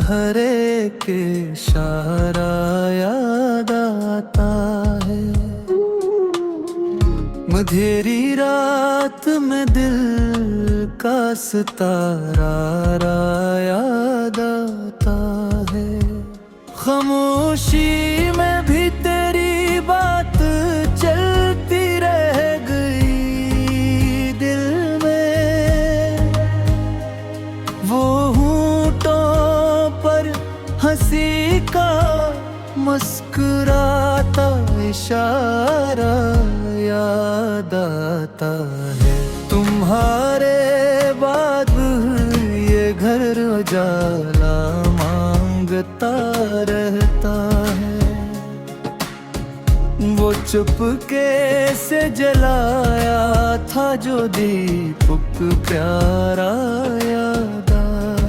हर एक इशारा याद आता है। मधेरी रात में दिल का सितारा याद आता है। खामोशी में भी तेरी बात चलती रह गई दिल में। वो होंठों पर हंसी का मुस्कुराता इशारा याद आता है। तुम्हारे बाद ये घर उजाला मांगता रहता है। वो चुपके से जलाया था जो दीपक प्यारा याद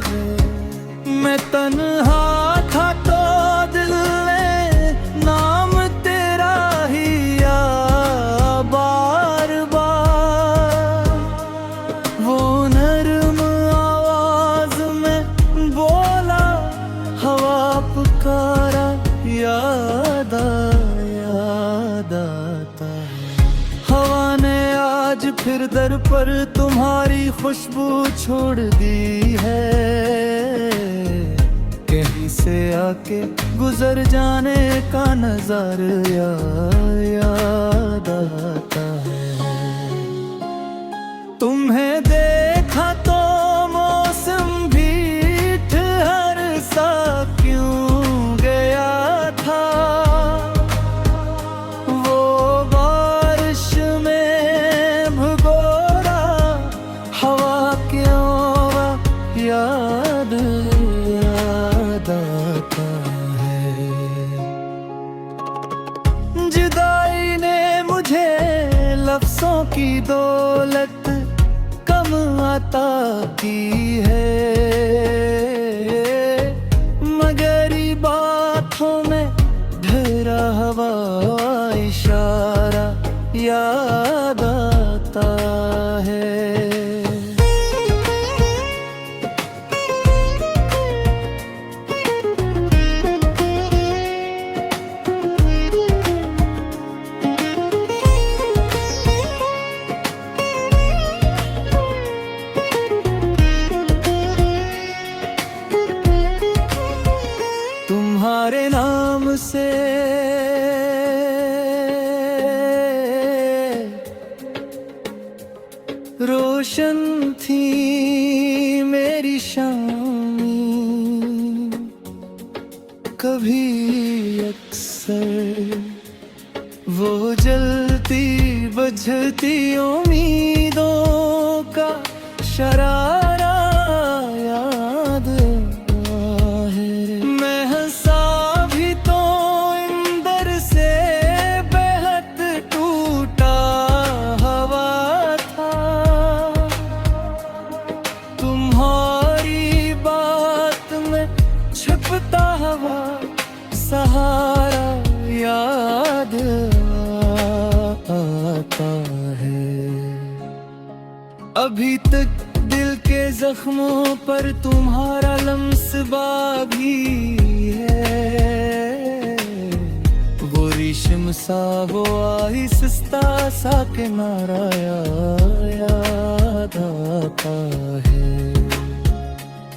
है। मैं तन्हा था तो दिल ने नाम तेरा ही या बार बार। वो नरम आवाज में बोला हवा पुकारा याद आता है। हवा ने आज फिर दर पर तुम्हारी खुशबू छोड़ दी है। कहीं से आके गुजर जाने का नज़ारा याद आता है। तुम्हें देखा तो मौसम भी ठहर सा क्यों गया था। वो बारिश में भगोरा हवा क्यों याद आता है। जुदाई ने मुझे लफ्ज़ों की दौलत कम आता की है। मगर बातों में ठहरा हवा इशारा याद आता है। तुम्हारे नाम से रोशन थी मेरी शामें। कभी अक्सर वो जलती बुझती उम्मीदों का शरारा याद है। मैं हंसा भी तो इंदर से बेहद टूटा हवा था। तुम्हारी बात में छिपता हवा सहारा याद आता है। अभी तक दिल के जख्मों पर तुम्हारा लम्स बाकी है। वो रेशम सा वो आहिस्ता सा किनारा याद आता है।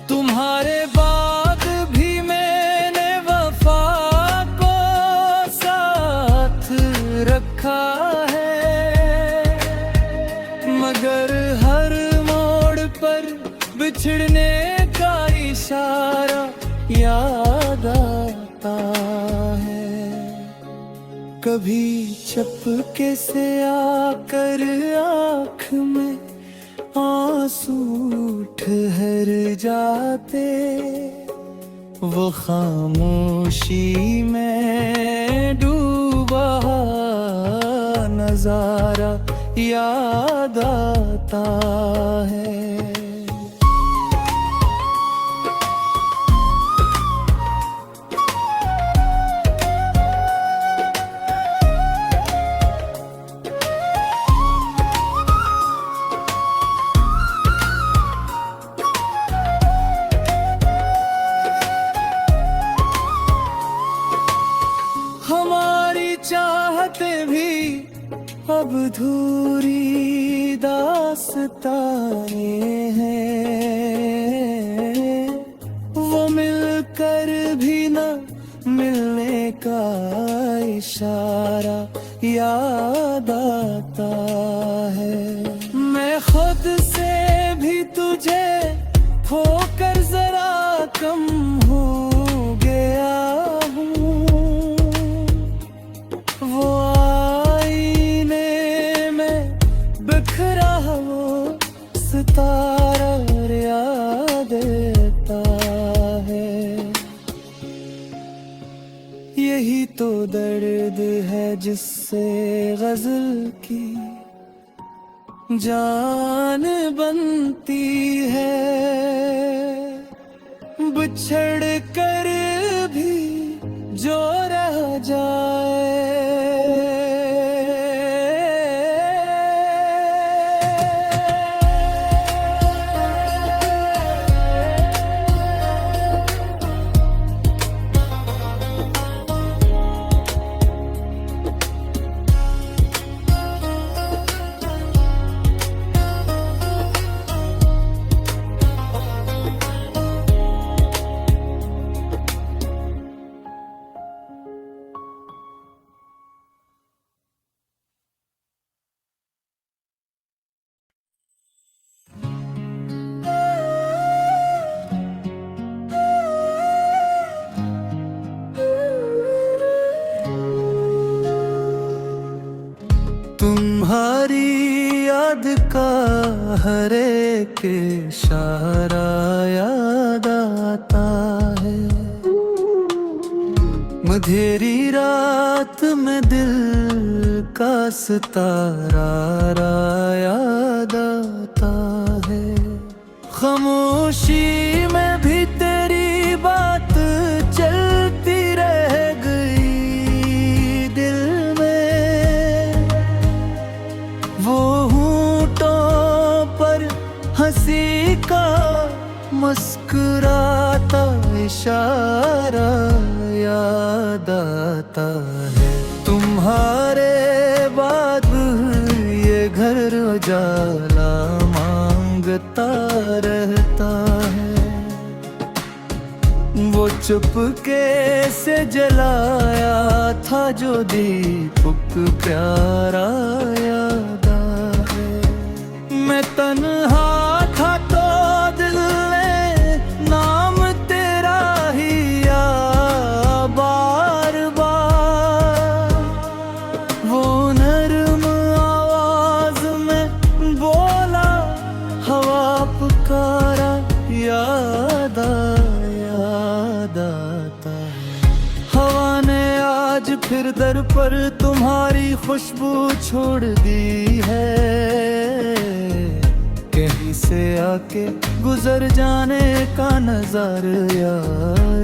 तुम्हारे बाद भी मैंने वफा को साथ रखा है। मगर हर मोड़ पर बिछड़ने का इशारा याद आता है। कभी चपके से आकर आँख में आंसू ठहर जाते। वो खामोशी में डूबा नजारा याद आता है। अब धूरी दास्तानें हैं, वो मिलकर भी न मिलने का इशारा याद आता है। मैं खुद से भी तुझे खोकर जरा कम हो गया हूँ, वो आईने में बिखरा वो सितारा याद आता है। यही तो दर्द है जिससे गजल की जान बनती है, बिछड़ कर भी जो रह जाए तुम्हारी याद का हर एक इशारा याद आता है। मधेरी रात में दिल का सितारा याद आता है। खामोशी में भी तेरी बात चलती रह गई दिल में, वो होंठों पर हंसी का मुस्कुराता इशारा याद आता है। तुम्हारे बाद ये घर उजाला मांगता रहता है, वो चुपके से जलाया था जो दीपक प्यारा याद है। मैं तन्हा था तो दिल ने नाम तेरा ही या बार बार, वो नरम आवाज में बोला हवा पुकारा याद आता है। हवा ने आज फिर दर पर तुम्हारी खुशबू छोड़ दी है, कहीं से आके गुजर जाने का नज़ारा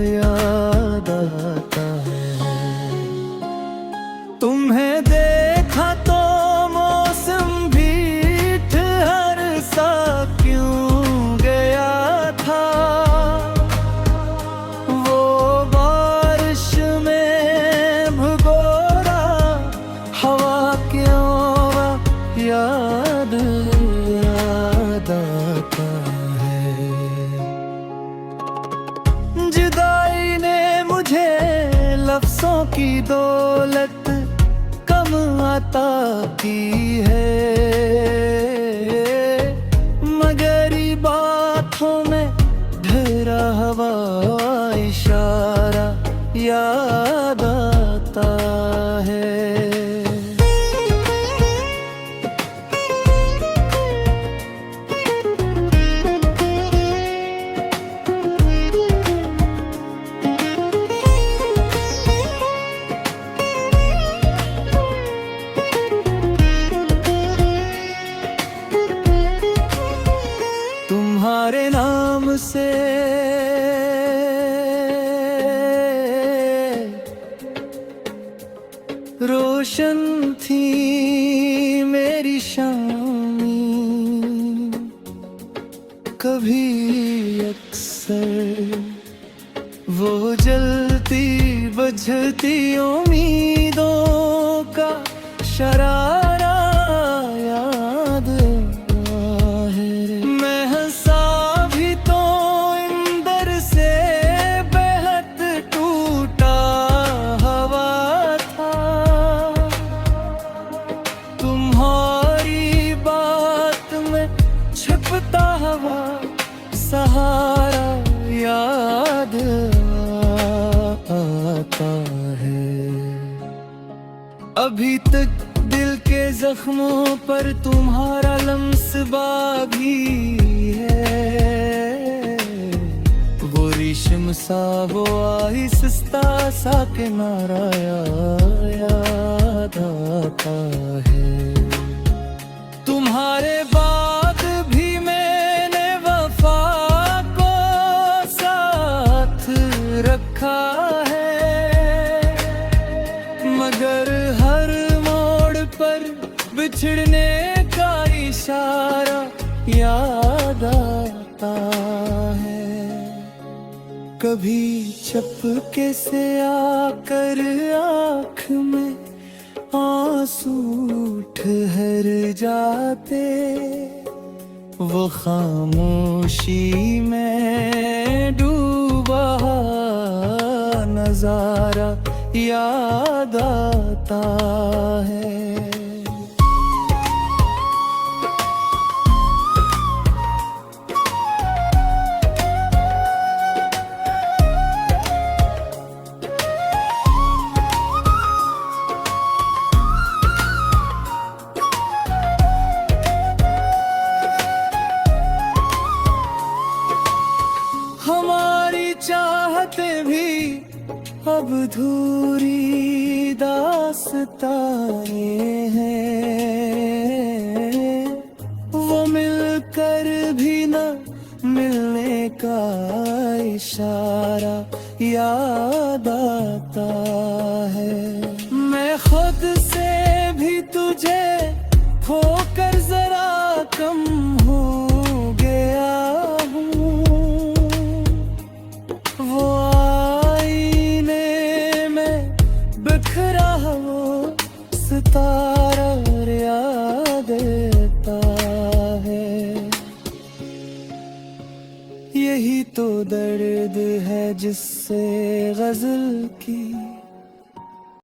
याद आता है। तुम्हें देखा तो मौसम भी ठहर सा क्यों गया था, वो बारिश में भगोरा हवा क्यों याद आता है। जुदाई ने मुझे लफ्ज़ों की दौलत कम अता की है, मगर बातों में ढेरा हवा इशारा याद आता है। तुम्हारे नाम से रोशन थी मेरी शामी, कभी अक्सर वो जलती बुझती उम्मीदों का शरारा याद आता है। अभी तक दिल के जख्मों पर तुम्हारा लम्सबा भी है, वो रेशम सा वो आहिस्ता सा किनारा याद आता है। तुम्हारे बाद भी मैंने वफा को साथ रखा है, मगर हर मोड़ पर बिछड़ने का इशारा याद आता है। कभी चपके से आकर आँख में आंसू ठहर जाते, वो खामोशी में डूबा नजारा याद आता है। हमारी चाहते भी अब धूरी दास्तानें हैं, वो मिलकर भी न मिलने का इशारा याद आता है। मैं खुद से भी तुझे खोकर जरा कम हो गया हूँ, वो आईने में बिखरा वो सितारा याद आता है। यही तो दर्द है जिससे गजल की